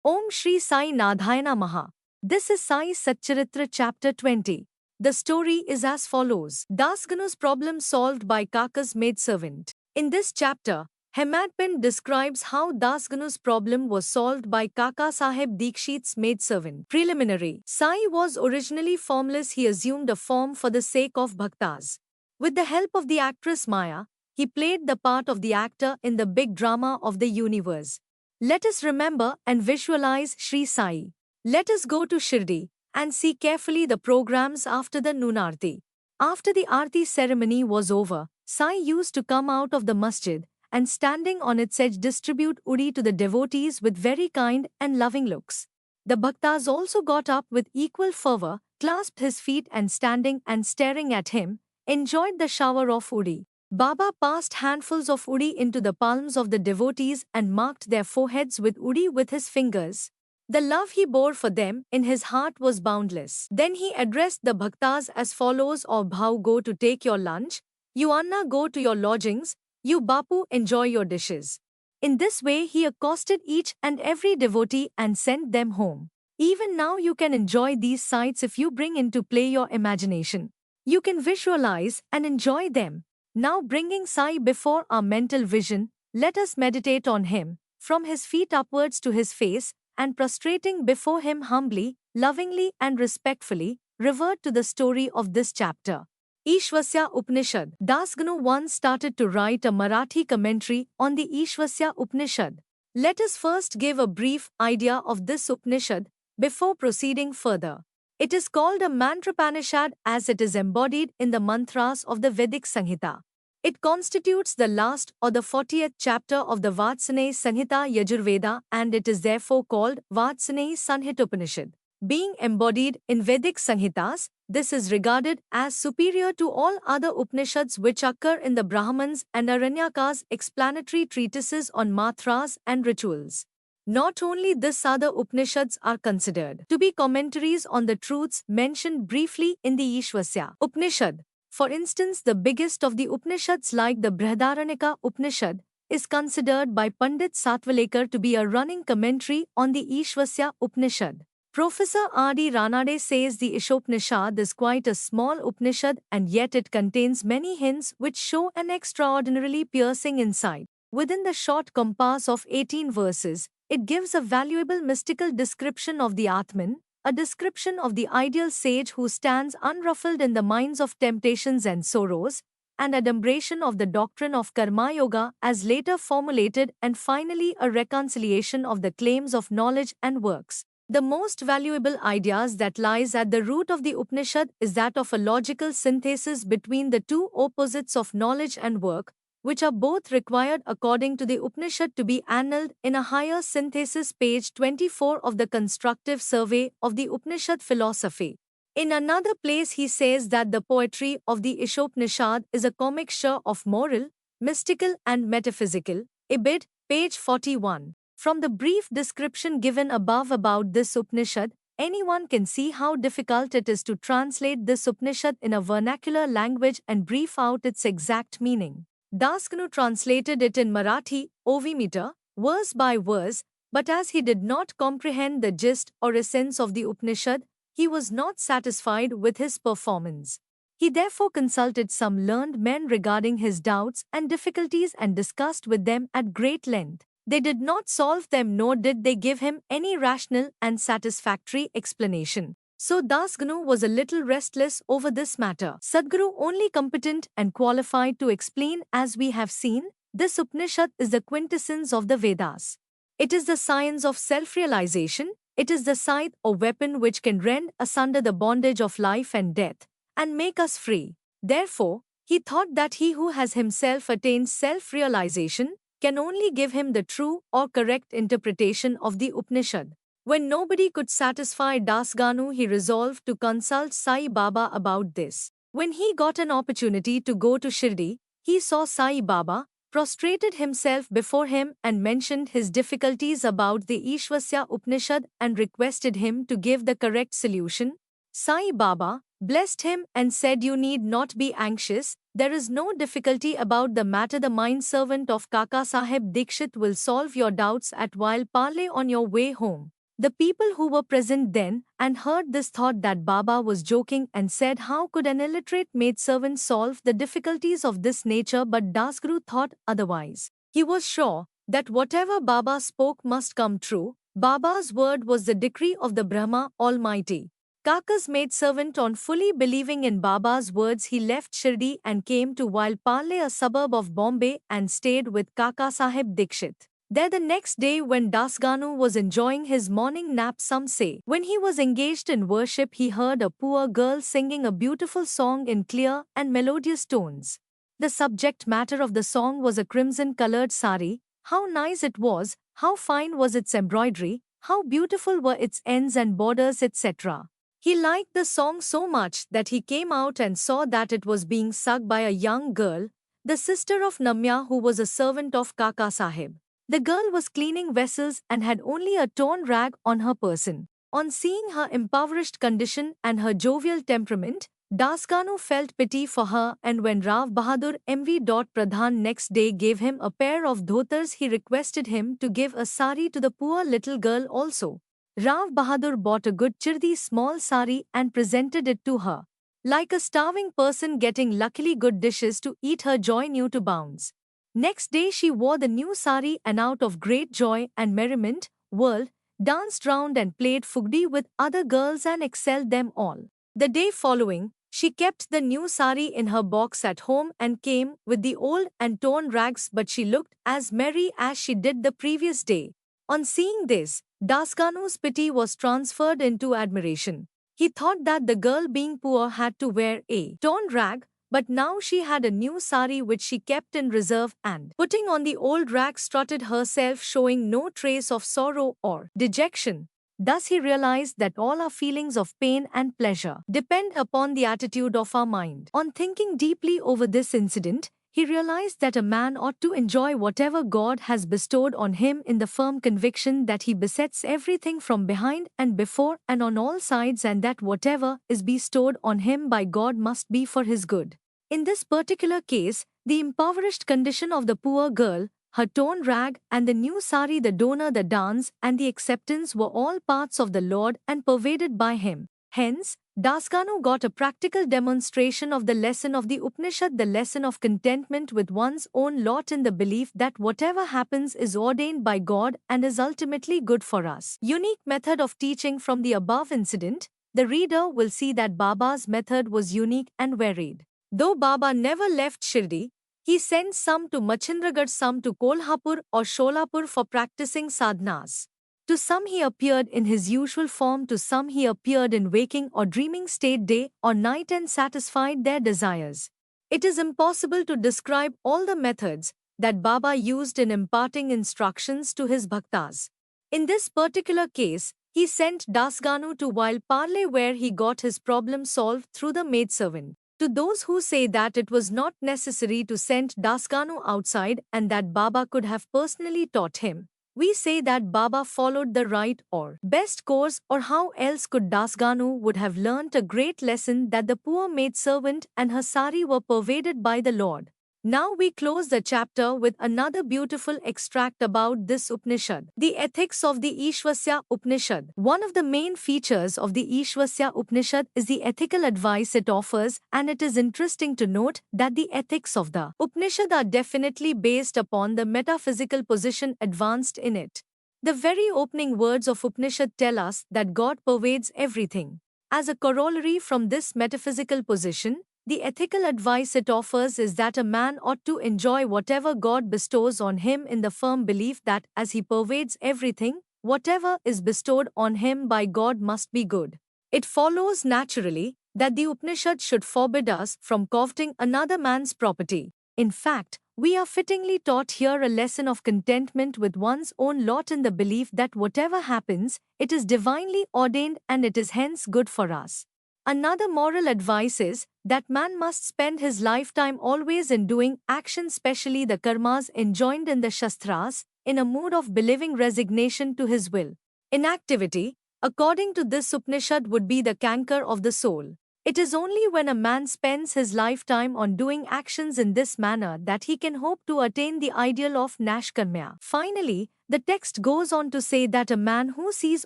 Om Shri Sai Nadhaya Namaha. This is Sai Satcharitra chapter 20. The story is as follows. Dasganu's problem solved by Kaka's maidservant. In this chapter, Hemadpant describes how Dasganu's problem was solved by Kaka Sahib Dikshit's maidservant. Preliminary. Sai was originally formless. He assumed a form for the sake of bhaktas. With the help of the actress Maya, he played the part of the actor in the big drama of the universe. Let us remember and visualize Sri Sai. Let us go to Shirdi and see carefully the programs after the Noon Aarti. After the Aarti ceremony was over, Sai used to come out of the masjid and standing on its edge distribute udi to the devotees with very kind and loving looks. The bhaktas also got up with equal fervor, clasped his feet and standing and staring at him, enjoyed the shower of udi. Baba passed handfuls of udi into the palms of the devotees and marked their foreheads with udi with his fingers. The love he bore for them in his heart was boundless. Then he addressed the bhaktas as follows: O Bhau, go to take your lunch, you Anna, go to your lodgings, you Bapu, enjoy your dishes. In this way he accosted each and every devotee and sent them home. Even now you can enjoy these sights if you bring into play your imagination. You can visualize and enjoy them. Now bringing Sai before our mental vision, let us meditate on him, from his feet upwards to his face, and prostrating before him humbly, lovingly and respectfully, revert to the story of this chapter. Ishvasya Upanishad. Dasganu once started to write a Marathi commentary on the Ishvasya Upanishad. Let us first give a brief idea of this Upanishad before proceeding further. It is called a Mantrapanishad as it is embodied in the mantras of the Vedic Sanghita. It constitutes the last or the 40th chapter of the Vatsyaneyi Sanhita Yajurveda and it is therefore called Vatsyaneyi Sanhitopanishad. Being embodied in Vedic Sanhitas, this is regarded as superior to all other Upanishads which occur in the Brahmans and Aranyakas, explanatory treatises on mantras and rituals. Not only this, other Upanishads are considered to be commentaries on the truths mentioned briefly in the Ishvasya Upanishad. For instance, the biggest of the Upanishads like the Brihadaranyaka Upanishad is considered by Pandit Satvalekar to be a running commentary on the Ishvasya Upanishad. Professor R.D. Ranade says the Ishopanishad is quite a small Upanishad and yet it contains many hints which show an extraordinarily piercing insight. Within the short compass of 18 verses, it gives a valuable mystical description of the Atman, a description of the ideal sage who stands unruffled in the minds of temptations and sorrows, an adumbration of the doctrine of Karma Yoga as later formulated, and finally a reconciliation of the claims of knowledge and works. The most valuable ideas that lies at the root of the Upanishad is that of a logical synthesis between the two opposites of knowledge and work, which are both required according to the Upanishad to be annulled in a higher synthesis, page 24 of the constructive survey of the Upanishad philosophy. In another place he says that the poetry of the Ishopanishad is a commixture of moral, mystical and metaphysical. Ibid, page 41. From the brief description given above about this Upanishad, anyone can see how difficult it is to translate this Upanishad in a vernacular language and brief out its exact meaning. Dasganu translated it in Marathi, ovimeter, verse by verse, but as he did not comprehend the gist or essence of the Upanishad, he was not satisfied with his performance. He therefore consulted some learned men regarding his doubts and difficulties and discussed with them at great length. They did not solve them nor did they give him any rational and satisfactory explanation. So Dasganu was a little restless over this matter. Sadguru, only competent and qualified to explain, as we have seen, this Upanishad is the quintessence of the Vedas. It is the science of self-realization. It is the scythe or weapon which can rend asunder the bondage of life and death and make us free. Therefore, he thought that he who has himself attained self-realization can only give him the true or correct interpretation of the Upanishad. When nobody could satisfy Dasganu, he resolved to consult Sai Baba about this. When he got an opportunity to go to Shirdi, he saw Sai Baba, prostrated himself before him and mentioned his difficulties about the Ishvasya Upanishad and requested him to give the correct solution. Sai Baba blessed him and said, "You need not be anxious, there is no difficulty about the matter. The mind servant of Kaka Sahib Dikshit will solve your doubts at while parley on your way home." The people who were present then and heard this thought that Baba was joking and said, how could an illiterate maidservant solve the difficulties of this nature? But Dasguru thought otherwise. He was sure that whatever Baba spoke must come true. Baba's word was the decree of the Brahma Almighty. Kaka's maidservant, on fully believing in Baba's words, he left Shirdi and came to Wilparle, a suburb of Bombay, and stayed with Kaka Sahib Dikshit. There the next day, when Dasganu was enjoying his morning nap, some say, when he was engaged in worship, he heard a poor girl singing a beautiful song in clear and melodious tones. The subject matter of the song was a crimson-colored sari. How nice it was, how fine was its embroidery, how beautiful were its ends and borders, etc. He liked the song so much that he came out and saw that it was being sung by a young girl, the sister of Namya, who was a servant of Kaka Sahib. The girl was cleaning vessels and had only a torn rag on her person. On seeing her impoverished condition and her jovial temperament, Dasganu felt pity for her, and when Rav Bahadur M.V. Pradhan next day gave him a pair of dhotars, he requested him to give a sari to the poor little girl also. Rav Bahadur bought a good chirdi small sari and presented it to her. Like a starving person getting luckily good dishes to eat, her joy knew to bounds. Next day she wore the new sari and out of great joy and merriment, whirled, danced round and played fugdi with other girls and excelled them all. The day following, she kept the new sari in her box at home and came with the old and torn rags, but she looked as merry as she did the previous day. On seeing this, Dasganu's pity was transferred into admiration. He thought that the girl, being poor, had to wear a torn rag, but now she had a new sari which she kept in reserve and, putting on the old rag, strutted herself, showing no trace of sorrow or dejection. Thus he realized that all our feelings of pain and pleasure depend upon the attitude of our mind. On thinking deeply over this incident, he realized that a man ought to enjoy whatever God has bestowed on him in the firm conviction that he besets everything from behind and before and on all sides, and that whatever is bestowed on him by God must be for his good. In this particular case, the impoverished condition of the poor girl, her torn rag, and the new sari, the donor, the dance, and the acceptance were all parts of the Lord and pervaded by him. Hence, Dasganu got a practical demonstration of the lesson of the Upanishad, the lesson of contentment with one's own lot in the belief that whatever happens is ordained by God and is ultimately good for us. Unique method of teaching. From the above incident, the reader will see that Baba's method was unique and varied. Though Baba never left Shirdi, he sent some to Machindragarh, some to Kolhapur or Sholapur for practicing sadhanas. To some he appeared in his usual form, to some he appeared in waking or dreaming state, day or night, and satisfied their desires. It is impossible to describe all the methods that Baba used in imparting instructions to his bhaktas. In this particular case, he sent Dasganu to Wilparle, where he got his problem solved through the maidservant. To those who say that it was not necessary to send Dasganu outside and that Baba could have personally taught him, we say that Baba followed the right or best course, or how else could Dasganu would have learnt a great lesson that the poor maidservant and her sari were pervaded by the Lord. Now we close the chapter with another beautiful extract about this Upanishad. The ethics of the Ishvasya Upanishad. One of the main features of the Ishvasya Upanishad is the ethical advice it offers, and it is interesting to note that the ethics of the Upanishad are definitely based upon the metaphysical position advanced in it. The very opening words of Upanishad tell us that God pervades everything. As a corollary from this metaphysical position, the ethical advice it offers is that a man ought to enjoy whatever God bestows on him in the firm belief that, as he pervades everything, whatever is bestowed on him by God must be good. It follows naturally that the Upanishad should forbid us from coveting another man's property. In fact, we are fittingly taught here a lesson of contentment with one's own lot in the belief that whatever happens, it is divinely ordained and it is hence good for us. Another moral advice is that man must spend his lifetime always in doing action, especially the karmas enjoined in the Shastras, in a mood of believing resignation to his will. Inactivity, according to this Upanishad, would be the canker of the soul. It is only when a man spends his lifetime on doing actions in this manner that he can hope to attain the ideal of Nashkarmya. Finally, the text goes on to say that a man who sees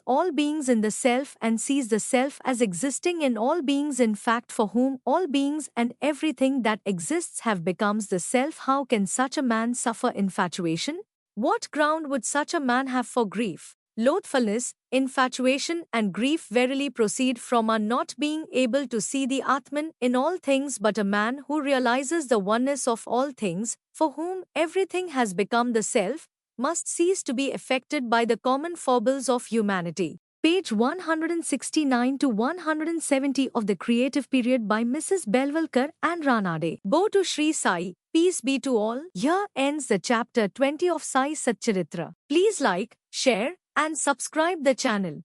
all beings in the self and sees the self as existing in all beings, in fact for whom all beings and everything that exists have becomes the self, how can such a man suffer infatuation? What ground would such a man have for grief? Loathfulness, infatuation and grief verily proceed from our not being able to see the Atman in all things, but a man who realizes the oneness of all things, for whom everything has become the self, must cease to be affected by the common foibles of humanity. Page 169 to 170 of the Creative Period by Mrs. Belwalkar and Ranade. Bo to Sri Sai, peace be to all. Here ends the chapter 20 of Sai Satcharitra. Please like, share, and subscribe the channel.